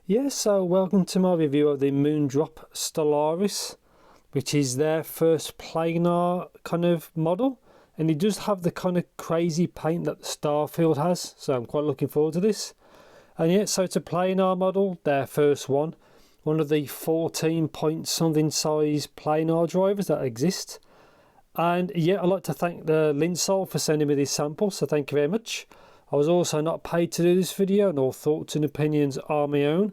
Yeah, so welcome to my review of the Moondrop Stellaris, which is their first planar kind of model, and it does have the kind of crazy paint that the Starfield has, so I'm quite looking forward to this. And yeah, so it's a planar model, their first one of the 14 point something size planar drivers that exist. And yeah, I'd like to thank the Linsol for sending me this sample, so thank you very much. I was also not paid to do this video, and all thoughts and opinions are my own.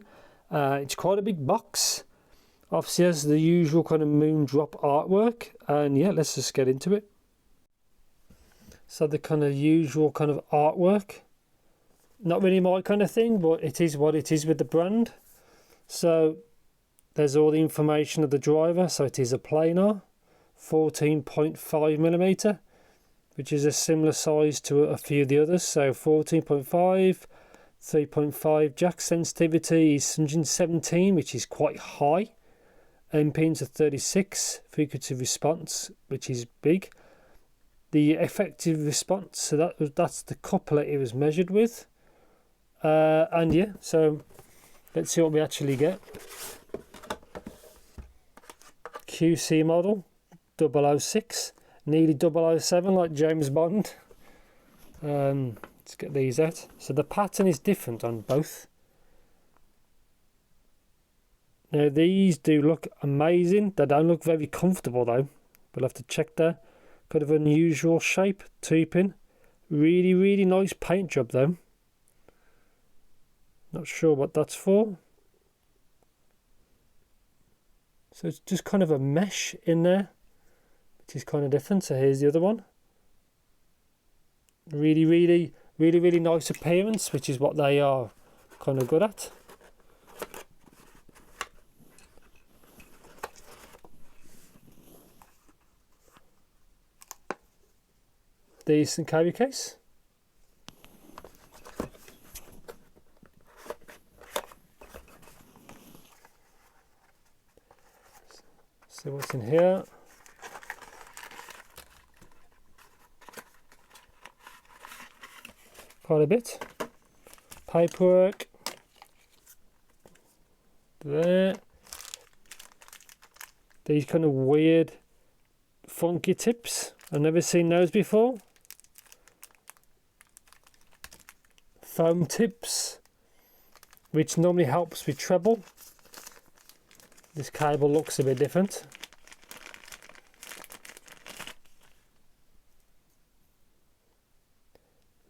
It's quite a big box. Obviously has the usual kind of Moondrop artwork, and yeah, let's just get into it. So the kind of usual kind of artwork, not really my kind of thing, but it is what it is with the brand. So there's all the information of the driver. So it is a planar 14.5mm, which is a similar size to a few of the others. So 14.5, 3.5 jack sensitivity is 117, which is quite high. Impedance of 36, frequency response, which is big. The effective response, so that's the couplet it was measured with. And yeah, so let's see what we actually get. QC model 006. Nearly 007 like James Bond. Let's get these out. So the pattern is different on both. Now these do look amazing. They don't look very comfortable though. We'll have to check that. Kind of unusual shape, 2-pin. Really nice paint job though. Not sure what that's for. So it's just kind of a mesh in there, which is kind of different. So here's the other one. Really nice appearance, which is what they are kind of good at. Decent carry case. See what's in here. Quite a bit. Paperwork. There. These kind of weird, funky tips. I've never seen those before. Foam tips, which normally helps with treble. This cable looks a bit different.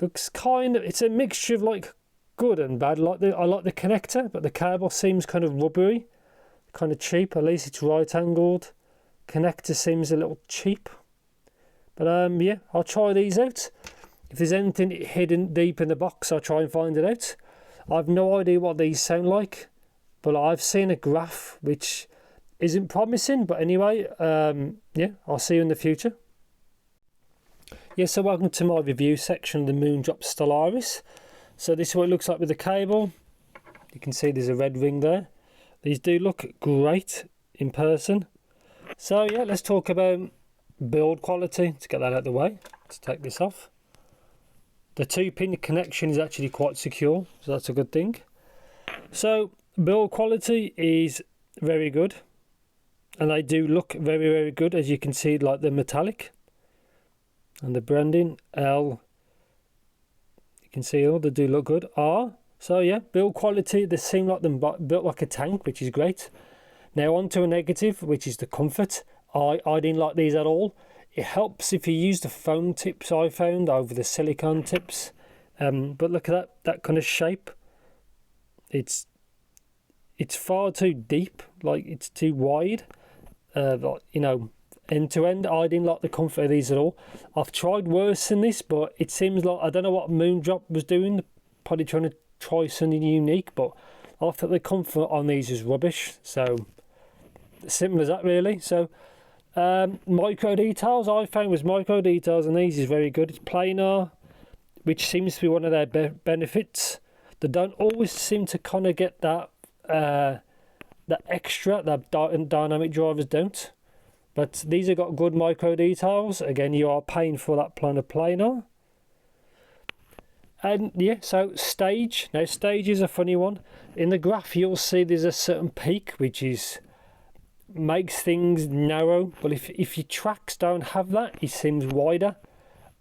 Looks kind of, it's a mixture of like good and bad. I like the connector, but the cable seems kind of rubbery, kind of cheap. At least it's right angled. Connector seems a little cheap. But yeah, I'll try these out. If there's anything hidden deep in the box, I'll try and find it out. I've no idea what these sound like, but I've seen a graph which isn't promising. But anyway, yeah, I'll see you in the future. Yeah, so welcome to my review section of the Moondrop Stellaris. So this is what it looks like with the cable. You can see there's a red ring there. These do look great in person. So yeah, let's talk about build quality. Let's get that out of the way. Let's take this off. The 2-pin connection is actually quite secure, so that's a good thing. So build quality is very good, and they do look very good, as you can see, like the metallic and the branding. L, you can see all they do look good. R, so yeah, build quality, they seem like them built like a tank, which is great. Now on to a negative, which is the comfort. I didn't like these at all. It helps if you use the foam tips I found over the silicone tips. But look at that kind of shape. It's far too deep, like it's too wide. Like, you know, end to end. I didn't like the comfort of these at all. I've tried worse than this, but it seems like, I don't know what Moondrop was doing, probably trying to try something unique, but I thought the comfort on these is rubbish. So simple as that really. So micro details, I found was micro details, and these is very good. It's planar, which seems to be one of their benefits. They don't always seem to kind of get that that extra that dynamic drivers don't. But these have got good micro details. Again, you are paying for that planar. And yeah, so stage. Now stage is a funny one. In the graph you'll see there's a certain peak which is makes things narrow, but if your tracks don't have that, it seems wider.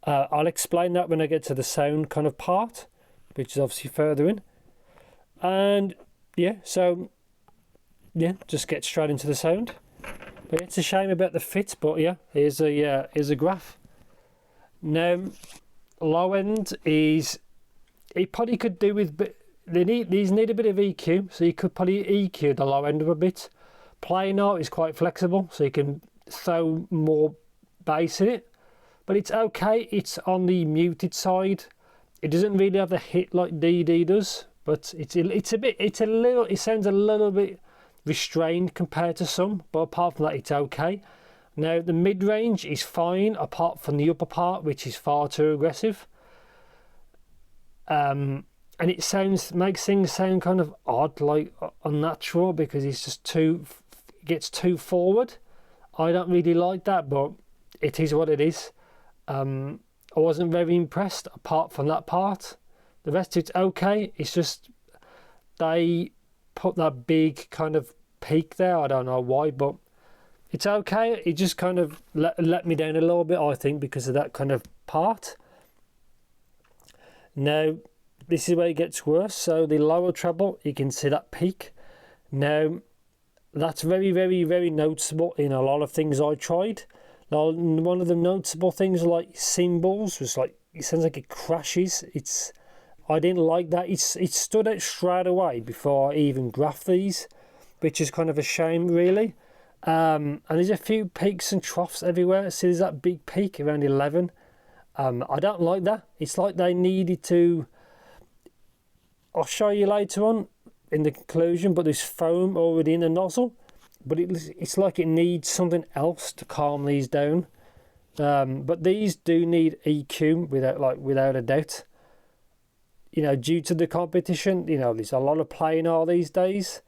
I'll explain that when I get to the sound kind of part, which is obviously further in. And yeah, so yeah, just get straight into the sound. But it's a shame about the fit, but yeah, here's a graph. Now low end is, it probably could do with, these need a bit of EQ, so you could probably EQ the low end a bit. Planar is quite flexible, so you can throw more bass in it, but it's okay. It's on the muted side. It doesn't really have the hit like DD does, but it sounds a little bit restrained compared to some, but apart from that it's okay. Now the mid-range is fine apart from the upper part, which is far too aggressive. And it makes things sound kind of odd, like unnatural, because it's just gets too forward. I don't really like that, but it is what it is. I wasn't very impressed apart from that part. The rest of it's okay. It's just they put that big kind of peak there. I don't know why, but it's okay. It just kind of let me down a little bit, I think, because of that kind of part. Now this is where it gets worse. So the lower treble, you can see that peak. Now that's very, very, very noticeable in a lot of things I tried. Now, one of the noticeable things like cymbals was like, it sounds like it crashes. I didn't like that. It stood out straight away before I even graphed these, which is kind of a shame, really. And there's a few peaks and troughs everywhere. See, there's that big peak around 11. I don't like that. It's like they needed to, I'll show you later on in the conclusion, but there's foam already in the nozzle, but it's like it needs something else to calm these down. But these do need EQ without a doubt. You know, due to the competition, you know, there's a lot of planar these days.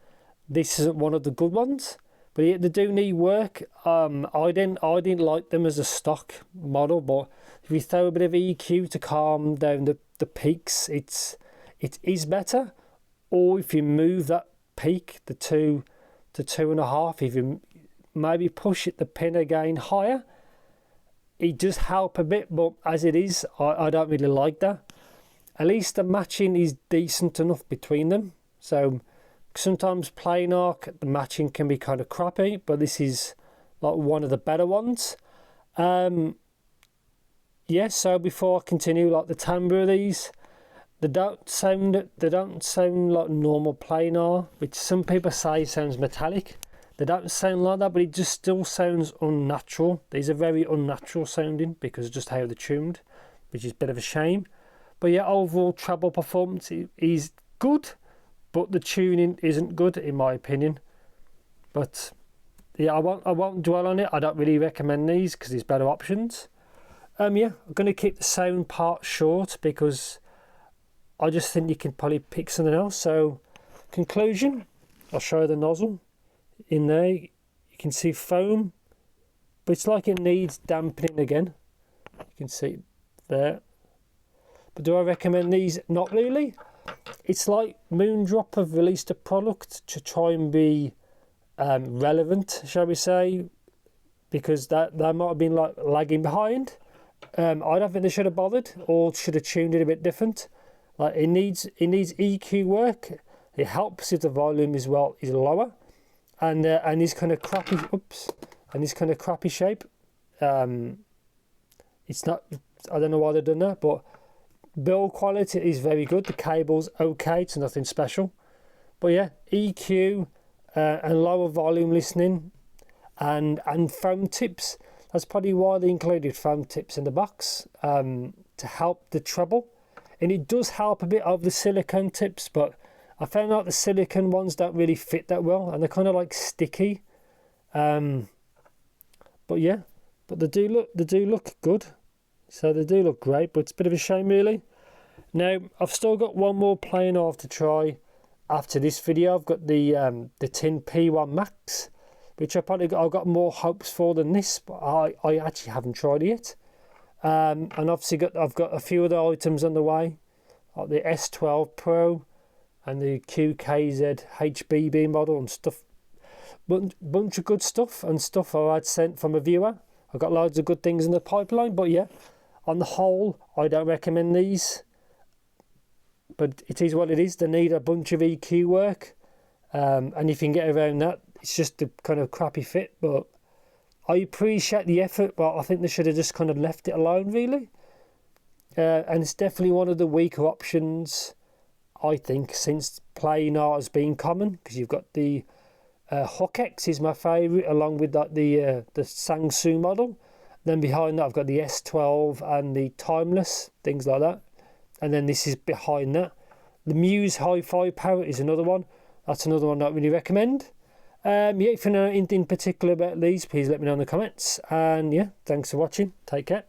This isn't one of the good ones, but yeah, they do need work. I didn't like them as a stock model, but if you throw a bit of EQ to calm down the peaks, it is better. Or if you move that peak, the 2 to 2.5, if you maybe push the pin again higher, it does help a bit, but as it is, I don't really like that. At least the matching is decent enough between them. So sometimes planar, the matching can be kind of crappy, but this is like one of the better ones. Yeah, so before I continue, like the timbre of these, they don't sound like normal planar, which some people say sounds metallic. They don't sound like that, but it just still sounds unnatural. These are very unnatural sounding because of just how they're tuned, which is a bit of a shame. But yeah, overall treble performance is good, but the tuning isn't good in my opinion. But yeah, I won't dwell on it. I don't really recommend these because there's better options. Yeah, I'm going to keep the sound part short because I just think you can probably pick something else. So, conclusion, I'll show you the nozzle. In there, you can see foam, but it's like it needs dampening again. You can see there. But do I recommend these? Not really. It's like Moondrop have released a product to try and be relevant, shall we say, because they might have been like lagging behind. I don't think they should have bothered, or should have tuned it a bit different. Like it needs EQ work. It helps if the volume is lower, and this kind of crappy shape. It's not. I don't know why they've done that, but build quality is very good. The cable's okay. It's nothing special, but yeah, EQ and lower volume listening, and foam tips. That's probably why they included foam tips in the box to help the treble. And it does help a bit of the silicone tips, but I found out the silicone ones don't really fit that well, and they're kind of like sticky. But yeah, but they do look good. So they do look great, but it's a bit of a shame really. Now I've still got one more planar to try after this video. I've got the Tin P1 Max, which I've got more hopes for than this, but I actually haven't tried it yet. And obviously I've got a few other items on the way. like the S12 Pro and the QKZ HBB model and stuff. Bunch of good stuff and stuff I had sent from a viewer. I've got loads of good things in the pipeline, but yeah, on the whole, I don't recommend these. But it is what it is. They need a bunch of EQ work, and if you can get around that, it's just a kind of crappy fit. But I appreciate the effort, but I think they should have just kind of left it alone, really. And it's definitely one of the weaker options, I think, since planar has been common, because you've got the Vortex is my favourite, along with like the Sangsu model. Then behind that I've got the S12 and the Timeless, things like that. And then this is behind that. The Muse Hi-Fi Parrot is another one. That's another one that I really recommend. Yeah, if you know anything particular about these, please let me know in the comments. And yeah, thanks for watching. Take care.